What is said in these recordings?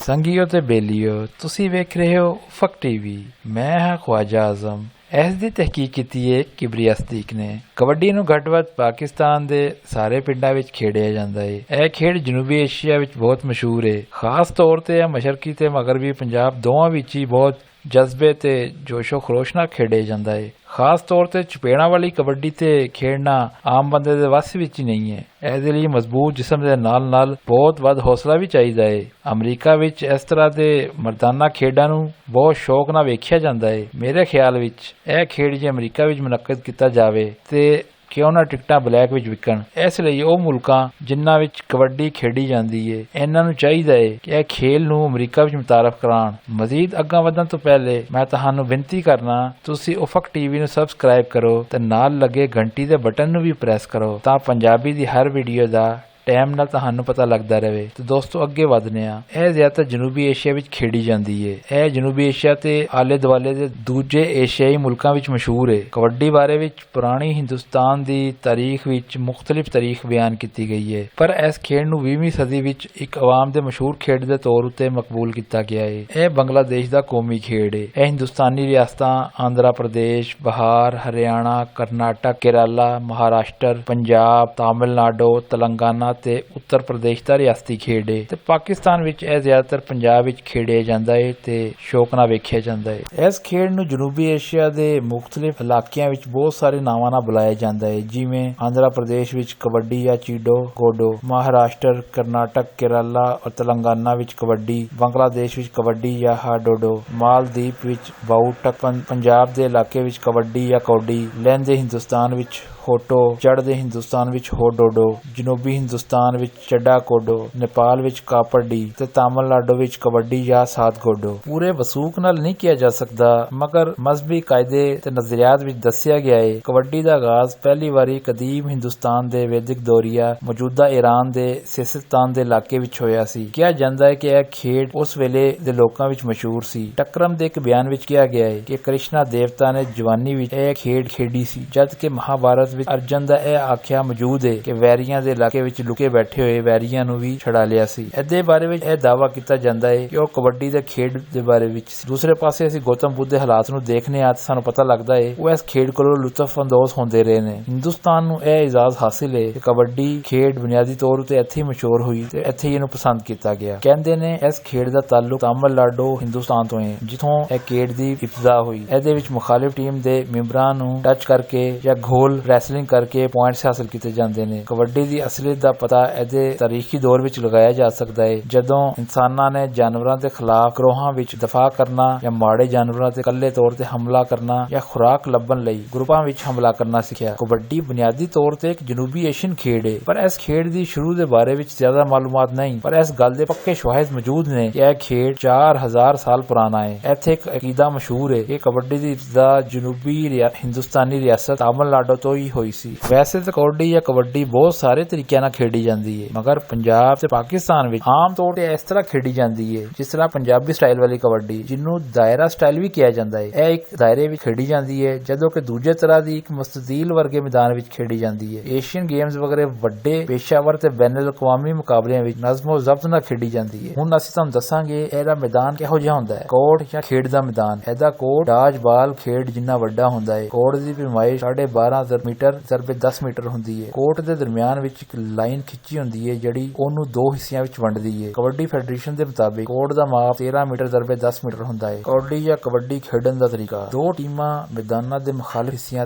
ਸੰਗੀਓ ਤੇ ਬੇਲੀਓ, ਤੁਸੀਂ ਵੇਖ ਰਹੇ ਹੋ ਉਫਕ ਟੀਵੀ। ਮੈਂ ਹਾਂ ख्वाजा आजम। ਇਸ ਦੀ ਤਹਿਕੀਕ ਕੀਤੀ ਹੈ ਕਿਬਰੀਆ ਸਦੀਕ ਨੇ। ਕਬੱਡੀ ਨੂੰ ਘੱਟ-ਵੱਧ ਪਾਕਿਸਤਾਨ ਦੇ ਸਾਰੇ ਪਿੰਡਾਂ ਵਿੱਚ ਖੇਡਿਆ ਜਾਂਦਾ ਹੈ। ਇਹ ਖੇਡ ਜਨੂਬੀ ਏਸ਼ੀਆ ਵਿੱਚ ਬਹੁਤ ਮਸ਼ਹੂਰ ਹੈ। ਖਾਸ ਤੌਰ ਤੇ ਇਹ ਮਸ਼ਰਕੀ ਤੇ ਮਗਰਬੀ ਪੰਜਾਬ ਦੋਵਾਂ ਵਿੱਚ ਹੀ ਬਹੁਤ ਜਜ਼ਬੇ ਤੇ ਜੋਸ਼ੋ ਖਰੋਸ਼ ਨਾਲ ਖੇਡਿਆ ਜਾਂਦਾ ਹੈ। ਖਾਸ ਤੌਰ ਤੇ ਚਪੇੜਾਂ ਵਾਲੀ ਕਬੱਡੀ ਤੇ ਖੇਡਣਾ ਆਮ ਬੰਦੇ ਦੇ ਵੱਸ ਵਿੱਚ ਹੀ ਨਹੀਂ ਹੈ। ਇਹਦੇ ਲਈ ਮਜ਼ਬੂਤ ਜਿਸਮ ਦੇ ਨਾਲ ਬਹੁਤ ਵੱਧ ਹੌਸਲਾ ਵੀ ਚਾਹੀਦਾ ਹੈ। ਅਮਰੀਕਾ ਵਿੱਚ ਇਸ ਤਰ੍ਹਾਂ ਦੇ ਮਰਦਾਨਾ ਖੇਡਾਂ ਨੂੰ ਬਹੁਤ ਸ਼ੌਕ ਨਾਲ ਵੇਖਿਆ ਜਾਂਦਾ ਹੈ। ਮੇਰੇ ਖਿਆਲ ਵਿੱਚ ਇਹ ਖੇਡ ਜੇ ਅਮਰੀਕਾ ਵਿੱਚ ਮੁਨੱਕਦ ਕੀਤਾ ਜਾਵੇ ਤੇ ਕਿਉਂ ਨਾ ਟਿਕਟਾਂ ਬਲੈਕ ਵਿੱਚ ਵਿਕਣ। ਇਸ ਲਈ ਉਹ ਮੁਲਕਾਂ ਜਿਨ੍ਹਾਂ ਵਿੱਚ ਕਬੱਡੀ ਖੇਡੀ ਜਾਂਦੀ ਹੈ, ਇਹਨਾਂ ਨੂੰ ਚਾਹੀਦਾ ਹੈ ਕਿ ਇਹ ਖੇਲ ਨੂੰ ਅਮਰੀਕਾ ਵਿੱਚ ਮੁਤਾਰਫ ਕਰਾਉਣ। ਮਜ਼ੀਦ ਅੱਗਾ ਵਧਣ ਤੋਂ ਪਹਿਲੇ ਮੈਂ ਤੁਹਾਨੂੰ ਬੇਨਤੀ ਕਰਨਾ, ਤੁਸੀਂ ਉਫਕ ਟੀਵੀ ਨੂੰ ਸਬਸਕ੍ਰਾਈਬ ਕਰੋ ਤੇ ਨਾਲ ਲੱਗੇ ਘੰਟੀ ਦੇ ਬਟਨ ਨੂੰ ਵੀ ਪ੍ਰੈਸ ਕਰੋ ਤਾਂ ਪੰਜਾਬੀ ਦੀ ਹਰ ਵੀਡੀਓ ਦਾ ਟਾਈਮ ਨਾਲ ਤੁਹਾਨੂੰ ਪਤਾ ਲੱਗਦਾ ਰਹੇ। ਤੇ ਦੋਸਤੋ ਅੱਗੇ ਵਧਨੇ ਆ। ਇਹ ਜ਼ਿਆਦਾਤਰ ਜਨੂਬੀ ਏਸ਼ੀਆ ਵਿੱਚ ਖੇਡੀ ਜਾਂਦੀ ਹੈ। ਇਹ ਜਨੂਬੀ ਏਸ਼ੀਆ ਤੇ ਆਲੇ ਦੁਆਲੇ ਦੇ ਦੂਜੇ ਏਸ਼ੀਆਈ ਮੁਲਕਾਂ ਵਿੱਚ ਮਸ਼ਹੂਰ ਹੈ। ਕਬੱਡੀ ਬਾਰੇ ਵਿੱਚ ਪੁਰਾਣੀ ਹਿੰਦੁਸਤਾਨ ਦੀ ਤਾਰੀਖ ਵਿੱਚ ਮੁਖਤਲਿਫ ਤਾਰੀਖ ਬਿਆਨ ਕੀਤੀ ਗਈ ਹੈ, ਪਰ ਇਸ ਖੇਡ ਨੂੰ 20ਵੀਂ ਸਦੀ ਵਿੱਚ ਇੱਕ ਆਵਾਮ ਦੇ ਮਸ਼ਹੂਰ ਖੇਡ ਦੇ ਤੌਰ ਉੱਤੇ ਮਕਬੂਲ ਕੀਤਾ ਗਿਆ ਹੈ। ਇਹ ਬੰਗਲਾਦੇਸ਼ ਦਾ ਕੌਮੀ ਖੇਡ ਹੈ। ਇਹ ਹਿੰਦੁਸਤਾਨੀ ਰਿਆਸਤਾਂ ਆਂਧਰਾ ਪ੍ਰਦੇਸ਼, ਬਿਹਾਰ, ਹਰਿਆਣਾ, ਕਰਨਾਟਕ, ਕੇਰਲਾ, ਮਹਾਰਾਸ਼ਟਰ, ਪੰਜਾਬ, ਤਾਮਿਲਨਾਡੂ, ਤੇਲੰਗਾਨਾ ਤੇ ਉੱਤਰ ਪ੍ਰਦੇਸ਼ ਦਾ ਰਿਆਸਤੀ ਖੇਡ ਹੈ ਤੇ ਪਾਕਿਸਤਾਨ ਵਿੱਚ ਇਹ ਜ਼ਿਆਦਾਤਰ ਪੰਜਾਬ ਵਿੱਚ ਖੇਡਿਆ ਜਾਂਦਾ ਹੈ ਤੇ ਸ਼ੌਕ ਨਾਲ ਵੇਖਿਆ ਜਾਂਦਾ ਹੈ। ਇਸ ਖੇਡ ਨੂੰ ਜਨੂਬੀ ਏਸ਼ੀਆ ਦੇ ਮੁਖਤਲਿਫ ਇਲਾਕਿਆਂ ਵਿੱਚ ਬਹੁਤ ਸਾਰੇ ਨਾਵਾਂ ਨਾਲ ਬੁਲਾਇਆ ਜਾਂਦਾ ਹੈ, ਜਿਵੇਂ ਆਂਧਰਾ ਪ੍ਰਦੇਸ਼ ਵਿੱਚ ਕਬੱਡੀ ਜਾਂ ਚੀਡੋ ਗੋਡੋ, ਮਹਾਰਾਸ਼ਟਰ, ਕਰਨਾਟਕ, ਕੇਰਲਾ ਔਰ ਤੇਲੰਗਾਨਾ ਵਿੱਚ ਕਬੱਡੀ, ਬੰਗਲਾਦੇਸ਼ ਵਿੱਚ ਕਬੱਡੀ ਜਾਂ ਹਾਡੋਡੋ, ਮਾਲਦੀਪ ਵਿੱਚ ਬਾਊਟਕ, ਪੰਜਾਬ ਦੇ ਇਲਾਕੇ ਵਿੱਚ ਕਬੱਡੀ ਜਾਂ ਕੌਡੀ, ਲਹਿੰਦੇ ਹਿੰਦੁਸਤਾਨ ਵਿੱਚ ਹੋਟੋ, ਚੜ੍ਹਦੇ ਹਿੰਦੁਸਤਾਨ ਵਿੱਚ ਹੋਡੋਡੋ, ਜਨੂਬੀ ਹਿੰਦੁਸਤਾਨ ਵਿੱਚ ਚੱਡਾ ਕੋਡੋ, ਨੇਪਾਲ ਵਿੱਚ ਕਾਪੜੀ ਤੇ ਤਾਮਿਲਨਾਡੂ ਵਿੱਚ ਕਬੱਡੀ ਜਾਂ ਸਾਤਗੋਡੋ। ਪੂਰੇ ਵਸੂਖ ਨਾਲ ਨਹੀਂ ਕਿਹਾ ਜਾ ਸਕਦਾ, ਮਗਰ ਮਜ਼ਹਬੀ ਕਾਇਦੇ ਤੇ ਨਜ਼ਰੀਆਤ ਵਿੱਚ ਦੱਸਿਆ ਗਿਆ ਹੈ। ਕਬੱਡੀ ਦਾ ਆਗਾਜ਼ ਪਹਿਲੀ ਵਾਰੀ ਕਦੀਮ ਹਿੰਦੁਸਤਾਨ ਦੇ ਵੈਦਿਕ ਦੌਰੀਆ ਮੌਜੂਦਾ ਈਰਾਨ ਦੇ ਸਿਸਤਾਨ ਦੇ ਇਲਾਕੇ ਵਿੱਚ ਹੋਇਆ ਸੀ। ਕਿਹਾ ਜਾਂਦਾ ਹੈ ਕਿ ਇਹ ਖੇਡ ਉਸ ਵੇਲੇ ਦੇ ਲੋਕਾਂ ਵਿੱਚ ਮਸ਼ਹੂਰ ਸੀ। ਟਕਰਮ ਦੇ ਇੱਕ ਬਿਆਨ ਵਿੱਚ ਕਿਹਾ ਗਿਆ ਹੈ ਕਿ ਕ੍ਰਿਸ਼ਨਾ ਦੇਵਤਾ ਨੇ ਜਵਾਨੀ ਵਿੱਚ ਇਹ ਖੇਡ ਖੇਡੀ ਸੀ, ਜਦ ਕਿ ਮਹਾਭਾਰਤ ਵਿੱਚ ਅਰਜਨ ਦਾ ਇਹ ਆਖਿਆ ਮੌਜੂਦ ਹੈ ਕਿ ਵੈਰੀਆਂ ਦੇ ਇਲਾਕੇ ਵਿੱਚ ਲੁਕੇ ਬੈਠੇ ਹੋਏ ਵੈਰੀਆਂ ਨੂੰ ਵੀ ਛੁਡਾ ਲਿਆ ਸੀ। ਇਹਦੇ ਬਾਰੇ ਵਿੱਚ ਇਹ ਦਾਅਵਾ ਕੀਤਾ ਜਾਂਦਾ ਹੈ ਕਿ ਉਹ ਕਬੱਡੀ ਦੇ ਖੇਡ ਦੇ ਬਾਰੇ ਵਿੱਚ ਸੀ। ਦੂਸਰੇ ਪਾਸੇ ਅਸੀਂ ਗੌਤਮ ਬੁੱਧ ਦੇ ਹਾਲਾਤ ਨੂੰ ਦੇਖਨੇ ਆ ਤਾਂ ਸਾਨੂੰ ਪਤਾ ਲੱਗਦਾ ਹੈ ਉਹ ਇਸ ਖੇਡ ਕੋਲੋਂ ਲੁਤਫ ਅੰਦੋਜ਼ ਹੁੰਦੇ ਰਹੇ ਨੇ। ਹਿੰਦੁਸਤਾਨ ਨੂੰ ਇਹ ਇਜਾਜ਼ ਹਾਸਿਲ ਹੈ ਕਿ ਕਬੱਡੀ ਖੇਡ ਬੁਨਿਆਦੀ ਤੌਰ ਉਤੇ ਇੱਥੇ ਹੀ ਮਸ਼ਹੂਰ ਹੋਈ ਤੇ ਇੱਥੇ ਹੀ ਇਹਨੂੰ ਪਸੰਦ ਕੀਤਾ ਗਿਆ। ਕਹਿੰਦੇ ਨੇ ਇਸ ਖੇਡ ਦਾ ਤਾਲੁਕ ਤਾਮਿਲਨਾਡੂ ਹਿੰਦੁਸਤਾਨ ਤੋਂ ਹੈ, ਜਿੱਥੋਂ ਇਹ ਖੇਡ ਦੀ ਇਬਤਦਾ ਹੋਈ। ਇਹਦੇ ਵਿੱਚ ਮੁਖਾਲਿਫ ਟੀਮ ਦੇ ਮੈਂਬਰਾਂ ਨੂੰ ਟੱਚ ਕਰਕੇ ਜਾਂ ਗੋਲ ਰੈਸਲਿੰਗ ਕਰਕੇ ਪੁਆਇੰਟਸ ਹਾਸਲ ਕੀਤੇ ਜਾਂਦੇ ਨੇ। ਕਬੱਡੀ ਦੀ ਅਸਲੀਅਤ ਦਾ ਪਤਾ ਇਹਦੇ ਤਾਰੀਖੀ ਦੌਰ ਵਿੱਚ ਲਗਾਇਆ ਜਾ ਸਕਦਾ ਹੈ, ਜਦੋਂ ਇਨਸਾਨਾਂ ਨੇ ਜਾਨਵਰਾਂ ਦੇ ਖਿਲਾਫ ਗਰੋਹਾਂ ਵਿੱਚ ਦਫਾ ਕਰਨਾ ਜਾਂ ਮਾੜੇ ਜਾਨਵਰਾਂ ਤੇ ਇਕੱਲੇ ਤੌਰ ਤੇ ਹਮਲਾ ਕਰਨਾ ਜਾਂ ਖੁਰਾਕ ਲੱਭਣ ਲਈ ਗਰੁੱਪਾਂ ਵਿੱਚ ਹਮਲਾ ਕਰਨਾ ਸਿੱਖਿਆ। ਕਬੱਡੀ ਬੁਨਿਆਦੀ ਤੌਰ ਤੇ ਇੱਕ ਜਨੂਬੀ ਏਸ਼ੀਅਨ ਖੇਡ ਹੈ, ਪਰ ਇਸ ਖੇਡ ਦੀ ਸ਼ੁਰੂ ਦੇ ਬਾਰੇ ਵਿੱਚ ਜ਼ਿਆਦਾ ਮਾਲੂਮਾਤ ਨਹੀਂ, ਪਰ ਇਸ ਗੱਲ ਦੇ ਪੱਕੇ ਸ਼ਵਾਹਿਦ ਮੌਜੂਦ ਨੇ ਕਿ ਇਹ ਖੇਡ 4000 ਸਾਲ ਪੁਰਾਣਾ ਹੈ। ਇੱਥੇ ਇੱਕ ਅਕੀਦਾ ਮਸ਼ਹੂਰ ਹੈ ਕਿ ਕਬੱਡੀ ਦੀ ਇਬਤਦਾ ਜਨੂਬੀ ਹਿੰਦੁਸਤਾਨੀ ਰਿਆਸਤ ਤਾਮਿਲਨਾਡੂ ਤੋਂ ਹੀ ਹੋਈ ਸੀ। ਵੈਸੇ ਤਾਂ ਕੌਡੀ ਜਾਂ ਕਬੱਡੀ ਬਹੁਤ ਸਾਰੇ ਤਰੀਕਿਆਂ ਨਾਲ ਖੇਡੀ ਜਾਂਦੀ ਹੈ, ਮਗਰ ਪੰਜਾਬ ਤੇ ਪਾਕਿਸਤਾਨ ਵਿੱਚ ਆਮ ਤੌਰ ਤੇ ਇਸ ਤਰ੍ਹਾਂ ਖੇਡੀ ਜਾਂਦੀ ਹੈ ਜਿਸ ਤਰ੍ਹਾਂ ਪੰਜਾਬੀ ਸਟਾਈਲ ਵਾਲੀ ਕਬੱਡੀ, ਜਿਹਨੂੰ ਦਾਇਰਾ ਸਟਾਈਲ ਵੀ ਕਿਹਾ ਜਾਂਦਾ ਹੈ। ਇਹ ਇੱਕ ਦਾਇਰੇ ਵਿੱਚ ਖੇਡੀ ਜਾਂਦੀ ਹੈ, ਜਦੋਂ ਕਿ ਦੂਜੇ ਤਰ੍ਹਾਂ ਦੀ ਇੱਕ ਮੁਸਤਤੀਲ ਵਰਗੇ ਮੈਦਾਨ ਵਿੱਚ ਖੇਡੀ ਜਾਂਦੀ ਹੈ। ਏਸ਼ੀਅਨ ਗੇਮਸ ਵਗੈਰੇ ਵੱਡੇ ਪੇਸ਼ਾਵਰ ਤੇ ਬੈਨਲ ਅਕਵਾਮੀ ਮੁਕਾਬਲਿਆਂ ਵਿੱਚ ਨਜ਼ਮੋ ਜ਼ਬਤ ਨਾਲ ਖੇਡੀ ਜਾਂਦੀ ਹੈ। ਹੁਣ ਅਸੀਂ ਤੁਹਾਨੂੰ ਦੱਸਾਂਗੇ ਇਹਦਾ ਮੈਦਾਨ ਕਿਹੋ ਜਿਹਾ ਹੁੰਦਾ ਹੈ। ਕੋਰਟ ਜਾਂ ਖੇਡ ਦਾ ਮੈਦਾਨ। ਇਹਦਾ ਕੋਰਟ ਡਾਜ ਬਾਲ ਖੇਡ ਜਿੰਨਾ ਵੱਡਾ ਹੁੰਦਾ ਹੈ। ਕੋਰਟ ਦੀ ਪੈਮਾਇਸ਼ 12.5 ਮੀਟਰ ਜ਼ਰਬੇ 10 ਮੀਟਰ ਹੁੰਦੀ ਹੈ। ਕੋਰਟ ਦੇ ਦਰਮਿਆਨ ਵਿੱਚ ਇੱਕ ਲਾਈਨ ਖਿੱਚੀ ਹੁੰਦੀ ਹੈ ਜਿਹੜੀ ਉਹਨੂੰ ਦੋ ਹਿੱਸਿਆਂ ਵਿੱਚ ਵੰਡਦੀ ਹੈ। ਕਬੱਡੀ ਫੈਡਰੇਸ਼ਨ ਦੇ ਮੁਤਾਬਿਕ ਕੋਰਟ ਦਾ ਮਾਪ 13 ਮੀਟਰ ਜ਼ਰਬੇ 10 ਮੀਟਰ ਹੁੰਦਾ ਹੈ। ਕਬੱਡੀ ਜਾਂ ਕਬੱਡੀ ਖੇਡਣ ਦਾ ਤਰੀਕਾ। ਦੋ ਟੀਮਾਂ ਮੈਦਾਨਾਂ ਦੇ ਮੁਖਾਲਿਫ ਹਿੱਸਿਆਂ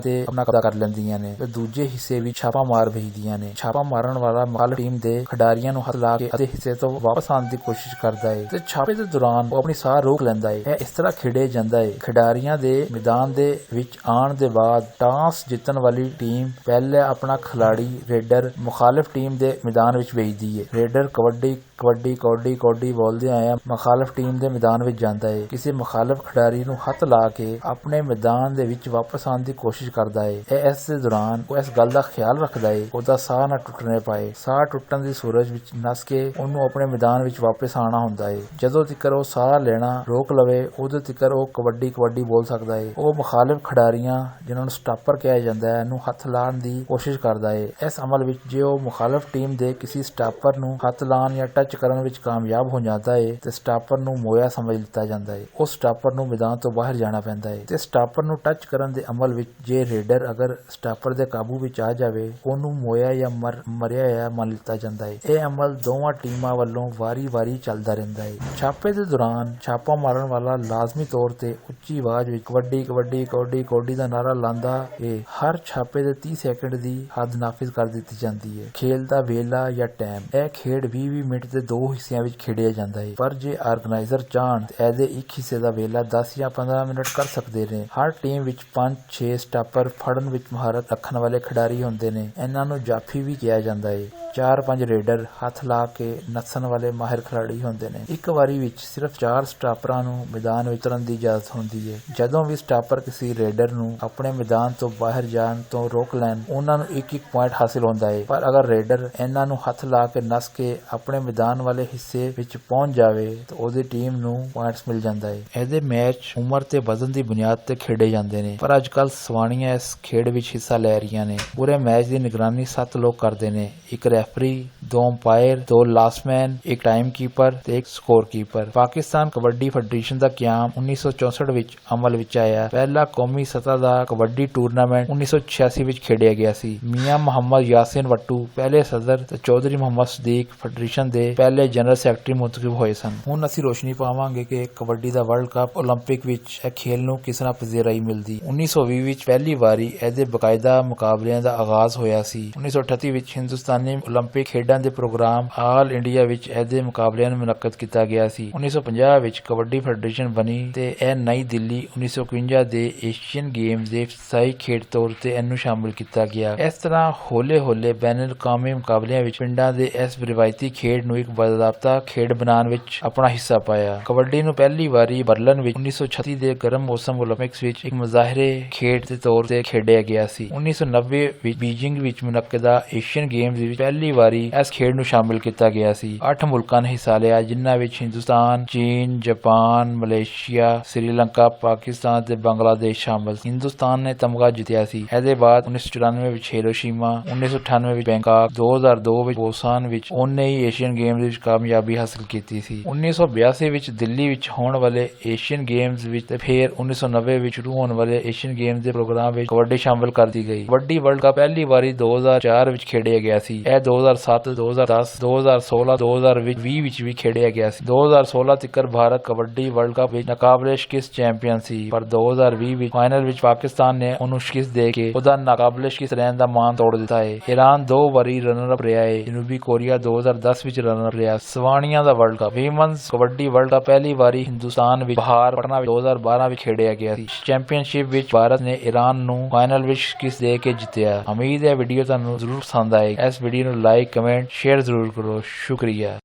ਤੇ ਆਪਣਾ ਕਬਜ਼ਾ ਕਰ ਲੈਂਦੀਆਂ ਨੇ ਤੇ ਦੂਜੇ ਹਿੱਸੇ ਵਿੱਚ ਛਾਪਾ ਮਾਰ ਵੇਚਦੀਆਂ ਨੇ। ਛਾਪਾ ਮਾਰਨ ਵਾਲਾ ਮੁਖਾਲਿਫ ਟੀਮ ਦੇ ਖਿਡਾਰੀਆਂ ਨੂੰ ਹੱਥ ਲਾ ਕੇ ਅਤੇ ਹਿੱਸੇ ਤੋਂ ਵਾਪਸ ਆਉਣ ਦੀ ਕੋਸ਼ਿਸ਼ ਕਰਦਾ ਹੈ ਤੇ ਛਾਪੇ ਦੇ ਦੌਰਾਨ ਉਹ ਆਪਣੀ ਸਾਹ ਰੋਕ ਲੈਂਦਾ ਹੈ। ਇਹ ਇਸ ਤਰ੍ਹਾਂ ਖੇਡਿਆ ਜਾਂਦਾ ਹੈ। ਖਿਡਾਰੀਆਂ ਦੇ ਮੈਦਾਨ ਦੇ ਵਿੱਚ ਆਉਣ ਦੇ ਬਾਅਦ ਟਾਸ ਜਿੱਤਣ ਵਾਲੀ ਟੀਮ ਪਹਿਲੇ ਆਪਣਾ ਖਿਲਾੜੀ ਰੇਡਰ ਮੁਖਾਲਿਫ ਟੀਮ ਦੇ ਮੈਦਾਨ ਵਿੱਚ ਭੇਜਦੀ ਹੈ। ਰੇਡਰ ਕਬੱਡੀ ਕਬੱਡੀ ਕੌਡੀ ਕੌਡੀ ਬੋਲਦੇ ਆਇਆ ਮੁਖਾਲਿਫ ਟੀਮ ਦੇ ਮੈਦਾਨ ਵਿੱਚ ਜਾਂਦਾ ਹੈ। ਕਿਸੇ ਮੁਖਾਲਿਫ ਖਿਡਾਰੀ ਨੂੰ ਹੱਥ ਲਾ ਕੇ ਆਪਣੇ ਮੈਦਾਨ ਦੇ ਵਿੱਚ ਵਾਪਸ ਆਉਣ ਦੀ ਕੋਸ਼ਿਸ਼ ਕਰਦਾ ਹੈ। ਇਸ ਦੇ ਦੌਰਾਨ ਉਹ ਇਸ ਗੱਲ ਦਾ ਖਿਆਲ ਰੱਖਦਾ ਹੈ ਉਹਦਾ ਸਾਹ ਨਾ ਟੁੱਟਣੇ ਪਾਏ। ਸਾਹ ਟੁੱਟਣ ਦੀ ਸੂਰਜ ਵਿੱਚ ਨਸ ਕੇ ਉਹਨੂੰ ਆਪਣੇ ਮੈਦਾਨ ਵਿੱਚ ਵਾਪਸ ਆਉਣਾ ਹੁੰਦਾ ਹੈ। ਜਦੋਂ ਤੱਕ ਉਹ ਸਾਹ ਲੈਣਾ ਰੋਕ ਲਵੇ ਉਦੋਂ ਤੱਕ ਉਹ ਕਬੱਡੀ ਕਬੱਡੀ ਬੋਲ ਸਕਦਾ ਹੈ। ਉਹ ਮੁਖਾਲਿਫ ਖਿਡਾਰੀਆਂ ਜਿਨ੍ਹਾਂ ਨੂੰ ਸਟਾਪਰ ਕਿਹਾ ਜਾਂਦਾ ਹੈ ਨੂੰ ਹੱਥ ਲਾਉਣ ਦੀ ਕੋਸ਼ਿਸ਼ ਕਰਦਾ ਹੈ। ਇਸ ਅਮਲ ਵਿੱਚ ਜੇ ਉਹ ਮੁਖਾਲਿਫ ਟੀਮ ਦੇ ਕਿਸੇ ਸਟਾਪਰ ਨੂੰ ਹੱਥ ਲਾਉਣ ਜਾਂ ਟੱਚ ਟੱਚ ਕਰਨ ਵਿੱਚ ਕਾਮਯਾਬ ਹੋ ਜਾਂਦਾ ਹੈ ਤੇ ਸਟਾਪਰ ਨੂੰ ਮੋਇਆ ਸਮਝ ਲਿੱਤਾ ਜਾਂਦਾ ਹੈ। ਉਸ ਸਟਾਪਰ ਨੂੰ ਮੈਦਾਨ ਤੋਂ ਬਾਹਰ ਜਾਣਾ ਪੈਂਦਾ ਹੈ ਤੇ ਸਟਾਪਰ ਨੂੰ ਟੱਚ ਕਰਨ ਦੇ ਅਮਲ ਵਿੱਚ ਜੇ ਰੇਡਰ ਅਗਰ ਸਟਾਪਰ ਦੇ ਕਾਬੂ ਵਿੱਚ ਆ ਜਾਵੇ ਉਹਨੂੰ ਮੋਇਆ ਜਾਂ ਮਰਿਆ ਹੋਇਆ ਮੰਨ ਲਿੱਤਾ ਜਾਂਦਾ ਹੈ। ਇਹ ਅਮਲ ਦੋਵਾਂ ਟੀਮਾਂ ਵੱਲੋਂ ਵਾਰੀ-ਵਾਰੀ ਚੱਲਦਾ ਰਹਿੰਦਾ ਹੈ। ਛਾਪੇ ਦੇ ਦੌਰਾਨ ਛਾਪਾ ਮਾਰਨ ਵਾਲਾ ਲਾਜ਼ਮੀ ਤੌਰ ਤੇ ਉੱਚੀ ਆਵਾਜ਼ ਵਿੱਚ ਕਬੱਡੀ ਕਬੱਡੀ ਕਬੱਡੀ ਕਬੱਡੀ ਦਾ ਨਾਰਾ ਲਾਉਂਦਾ ਹੈ। ਹਰ ਛਾਪੇ ਦੇ 30 ਸੈਕਿੰਡ ਦੀ ਹੱਦ ਨਾਫਿਜ਼ ਕਰ ਦਿੱਤੀ ਜਾਂਦੀ ਹੈ। ਖੇਲ ਦਾ ਵੇਲਾ ਜਾਂ ਟਾਈਮ, ਇਹ ਖੇਡ 20-20 ਮਿੰਟ ਦੇ 2 ਹਿੱਸਿਆਂ ਵਿੱਚ ਖੇਡਿਆ ਜਾਂਦਾ ਹੈ, ਪਰ ਜੇ ਆਰਗੇਨਾਈਜ਼ਰ ਚਾਹਣ ਤੇ ਇਹਦੇ ਇੱਕ ਹਿੱਸੇ ਦਾ ਵੇਲਾ 10 ਜਾਂ 15 ਮਿੰਟ ਕਰ ਸਕਦੇ ਨੇ। ਹਰ ਟੀਮ ਵਿੱਚ 5-6 ਸਟਾਪਰ ਫੜਨ ਵਿੱਚ ਮਹਾਰਤ ਰੱਖਣ ਵਾਲੇ ਖਿਡਾਰੀ ਹੁੰਦੇ ਨੇ। ਇਹਨਾਂ ਨੂੰ ਜਾਫੀ ਵੀ ਕਿਹਾ ਜਾਂਦਾ ਹੈ। 4-5 ਰੇਡਰ ਹੱਥ ਲਾ ਕੇ ਨੱਸਣ ਵਾਲੇ ਮਾਹਿਰ ਖਿਡਾਰੀ ਹੁੰਦੇ ਨੇ। ਇੱਕ ਵਾਰੀ ਵਿੱਚ ਸਿਰਫ 4 ਸਟਾਪਰਾਂ ਨੂੰ ਮੈਦਾਨ ਵਿੱਚ ਉਤਰਨ ਦੀ ਇਜਾਜ਼ਤ ਹੁੰਦੀ ਹੈ। ਜਦੋਂ ਵੀ ਸਟਾਪਰ ਕਿਸੇ ਰੇਡਰ ਨੂੰ ਆਪਣੇ ਮੈਦਾਨ ਤੋਂ ਬਾਹਰ ਜਾਣ ਤੋਂ ਰੋਕ ਲੈਣ ਉਹਨਾਂ ਨੂੰ ਇੱਕ ਪੁਆਇੰਟ ਹਾਸਿਲ ਹੁੰਦਾ ਹੈ, ਪਰ ਅਗਰ ਰੇਡਰ ਇਹਨਾਂ ਨੂੰ ਹੱਥ ਲਾ ਕੇ ਨੱਸ ਕੇ ਆਪਣੇ ਮੈਦਾਨ ਵਾਲੇ ਹਿੱਸੇ ਵਿੱਚ ਪਹੁੰਚ ਜਾਵੇ ਤਾਂ ਉਹਦੀ ਟੀਮ ਨੂੰ ਪੁਆਇੰਟਸ ਮਿਲ ਜਾਂਦਾ ਹੈ। ਇਹਦੇ ਮੈਚ ਉਮਰ ਤੇ ਵਜ਼ਨ ਦੀ ਬੁਨਿਆਦ ਤੇ ਖੇਡੇ ਜਾਂਦੇ ਨੇ, ਪਰ ਅੱਜ ਕੱਲ੍ਹ ਸਵਾਣੀਆਂ ਇਸ ਖੇਡ ਵਿੱਚ ਹਿੱਸਾ ਲੈ ਰਹੀਆਂ ਨੇ। ਪੂਰੇ ਮੈਚ ਦੀ ਨਿਗਰਾਨੀ 7 ਲੋਕ ਕਰਦੇ ਨੇ, ਇੱਕ ਰੈਫਰੀ, 2 ਅੰਪਾਇਰ, 2 ਲਾਸਟਮੈਨ, ਇੱਕ ਟਾਈਮ ਕੀਪਰ ਤੇ ਇੱਕ score keeper. Pakistan kabaddi federation ਦਾ ਕਿਆਮ 1964 ਵਿੱਚ ਅਮਲ ਵਿੱਚ ਆਇਆ। ਪਹਿਲਾ ਕੌਮੀ ਸਤਹ ਦਾ ਕਬੱਡੀ ਟੂਰਨਾਮੈਂਟ 1986 ਵਿੱਚ ਖੇਡਿਆ ਗਿਆ ਸੀ। ਮੀਆਂ ਮੁਹੰਮਦ ਯਾਸੀਨ ਵੱਟੂ ਪਹਿਲੇ ਸਦਰ ਤੇ ਚੌਧਰੀ ਮੁਹੰਮਦ ਸਦੀਕ ਫੈਡਰੇਸ਼ਨ ਦੇ ਪਹਿਲੇ ਜਨਰਲ ਸੈਕਟਰੀ ਮੁੰਤਖਬ ਹੋਏ ਸਨ। ਹੁਣ ਅਸੀਂ ਰੋਸ਼ਨੀ ਪਾਵਾਂਗੇ ਕਿ ਕਬੱਡੀ ਦਾ ਵਰਲਡ ਕੱਪ ਓਲੰਪਿਕ ਵਿੱਚ ਇਹ ਖੇਲ ਨੂੰ ਕਿਸ ਤਰ੍ਹਾਂ ਪਜ਼ੀਰਾਈ ਮਿਲਦੀ। 1920 ਵਿੱਚ ਪਹਿਲੀ ਵਾਰੀ ਇਹਦੇ ਬਕਾਇਦਾ ਮੁਕਾਬਲਿਆਂ ਦਾ ਆਗਾਜ਼ ਹੋਇਆ ਸੀ। 1938 ਵਿੱਚ ਹਿੰਦੁਸਤਾਨੀ ਓਲੰਪਿਕ ਖੇਡਾਂ ਦੇ ਪ੍ਰੋਗਰਾਮ ਆਲ ਇੰਡੀਆ ਵਿੱਚ ਇਹਦੇ ਮੁਕਾਬਲਿਆਂ ਨੂੰ ਮੁਨੱਕਦ ਕੀਤਾ ਗਿਆ ਸੀ। 1950 ਵਿੱਚ ਕਬੱਡੀ ਫੈਡਰੇਸ਼ਨ ਬਣੀ ਤੇ ਇਹ ਨਈ ਦਿੱਲੀ 1951 ਦੇ ਏਸ਼ੀਅਨ ਗੇਮਸ ਦੇ ਸਥਾਈ ਖੇਡ ਤੌਰ ਤੇ ਇਹਨੂੰ ਸ਼ਾਮਿਲ ਕੀਤਾ ਗਿਆ। ਇਸ ਤਰ੍ਹਾਂ ਹੌਲੇ-ਹੌਲੇ ਬੈਨ-ਏ-ਅਕਾਮੀ ਮੁਕਾਬਲਿਆਂ ਵਿੱਚ ਪਿੰਡਾਂ ਦੇ ਇਸ ਰਿਵਾਇਤੀ ਖੇਡ ਨੂੰ ਇੱਕ ਬਾਜ਼ਾਬਤਾ ਖੇਡ ਬਣਾਉਣ ਵਿੱਚ ਆਪਣਾ ਹਿੱਸਾ ਪਾਇਆ। ਕਬੱਡੀ ਨੂੰ ਪਹਿਲੀ ਵਾਰੀ ਬਰਲਿਨ ਵਿੱਚ 1936 ਦੇ ਗਰਮ ਮੌਸਮ ਓਲੰਪਿਕਸ ਵਿੱਚ ਇੱਕ ਮੁਜ਼ਾਹਰੇ ਖੇਡ ਦੇ ਤੌਰ ਤੇ ਖੇਡਿਆ ਗਿਆ ਸੀ। 1990 ਵਿੱਚ ਬੀਜਿੰਗ ਵਿੱਚ ਮੁਨੱਕਦਾ ਏਸ਼ੀਅਨ ਗੇਮਸ ਵਿੱਚ ਪਹਿਲੀ ਵਾਰੀ ਇਸ ਖੇਡ ਨੂੰ ਸ਼ਾਮਿਲ ਕੀਤਾ ਗਿਆ ਸੀ। 8 ਮੁਲਕਾਂ ਨੇ ਹਿੱਸਾ ਲਿਆ, ਜਿਨ੍ਹਾਂ ਵਿੱਚ ਹਿੰਦੁਸਤਾਨ, ਚੀਨ, ਜਾਪਾਨ, ਮਲੇਸ਼ੀਆ, ਸ੍ਰੀਲੰਕਾ, ਪਾਕਿਸਤਾਨ ਤੇ ਬੰਗਲਾਦੇਸ਼ ਸ਼ਾਮਲ। ਹਿੰਦੁਸਤਾਨ ਨੇ ਤਮਗਾ ਜਿੱਤਿਆ ਸੀ। ਇਹਦੇ ਬਾਅਦ 1994 ਵਿੱਚ ਹੀਰੋਸ਼ੀਮਾ, 1998 ਵਿੱਚ ਬੈਂਕਾਕ, 2002 ਵਿੱਚ ਬੋਸਾਨ ਵਿੱਚ ਉਹਨੇ ਹੀ ਏਸ਼ੀਅਨ ਗੇਮਸ ਵਿੱਚ ਕਾਮਯਾਬੀ ਹਾਸਲ ਕੀਤੀ ਸੀ। 1982 ਵਿੱਚ ਦਿੱਲੀ ਵਿੱਚ ਹੋਣ ਵਾਲੇ ਏਸ਼ੀਅਨ ਗੇਮਸ ਵਿੱਚ ਤੇ ਫਿਰ 1990 ਵਿੱਚ ਸ਼ੁਰੂ ਹੋਣ ਵਾਲੇ ਏਸ਼ੀਅਨ ਗੇਮਸ ਦੇ ਪ੍ਰੋਗਰਾਮ ਵਿੱਚ ਕਬੱਡੀ ਸ਼ਾਮਿਲ ਕਰ ਦਿੱਤੀ ਗਈ। ਕਬੱਡੀ ਵਰਲਡ ਕੱਪ ਪਹਿਲੀ ਵਾਰੀ 2004 ਵਿੱਚ ਖੇਡਿਆ ਗਿਆ ਸੀ। ਇਹ 2007, 2010, 2016, 2020 ਵਿੱਚ ਵੀ ਖੇਡਿਆ ਗਿਆ ਸੀ। 2016 ਤੱਕ ਭਾਰਤ ਕਬੱਡੀ ਵਰਲਡ ਕੱਪ ਵਿੱਚ ਨਾਕਾਬਲੇ ਸ਼ਿਕਸਤ ਚੈਂਪੀਅਨ ਸੀ, ਪਰ 2020 ਵਿੱਚ ਫਾਈਨਲ ਵਿੱਚ ਪਾਕਿਸਤਾਨ ਨੇ ਉਹਨੂੰ ਸ਼ਿਕਸਤ ਦੇ ਕੇ ਉਹਦਾ ਨਾਕਾਬਲੇ ਸ਼ਿਕਸਤ ਰਹਿਣ ਦਾ ਮਾਣ ਤੋੜ ਦਿੱਤਾ ਹੈ। ਈਰਾਨ 2 ਵਾਰੀ ਰਨਰ ਅਪ ਰਿਹਾ ਹੈ। ਜਨੂਬੀ ਕੋਰੀਆ 2010 ਵਿੱਚ ਰਨਰ ਅਪ ਰਿਹਾ। ਸਵਾਣੀਆਂ ਦਾ world cup women's kabaddi world cup ਪਹਿਲੀ ਵਾਰੀ ਹਿੰਦੁਸਤਾਨ ਵਿੱਚ ਬਾਹਰ ਪਟਨਾ ਵਿੱਚ 2012 ਵਿੱਚ ਖੇਡਿਆ ਗਿਆ ਸੀ। ਚੈਂਪੀਅਨਸ਼ਿਪ ਵਿੱਚ ਭਾਰਤ ਨੇ ਈਰਾਨ ਨੂੰ ਫਾਈਨਲ ਵਿੱਚ ਸ਼ਿਕਸਤ ਦੇ ਕੇ ਜਿੱਤਿਆ। ਉਮੀਦ ਹੈ ਵੀਡੀਓ ਤੁਹਾਨੂੰ ਜ਼ਰੂਰ ਪਸੰਦ ਆਏਗੀ। ਇਸ ਵੀਡੀਓ ਨੂੰ ਲਾਈਕ, ਕਮੈਂਟ, ਸ਼ੇਅਰ ਜ਼ਰੂਰ ਕਰੋ। ਸ਼ੁਕਰੀਆ।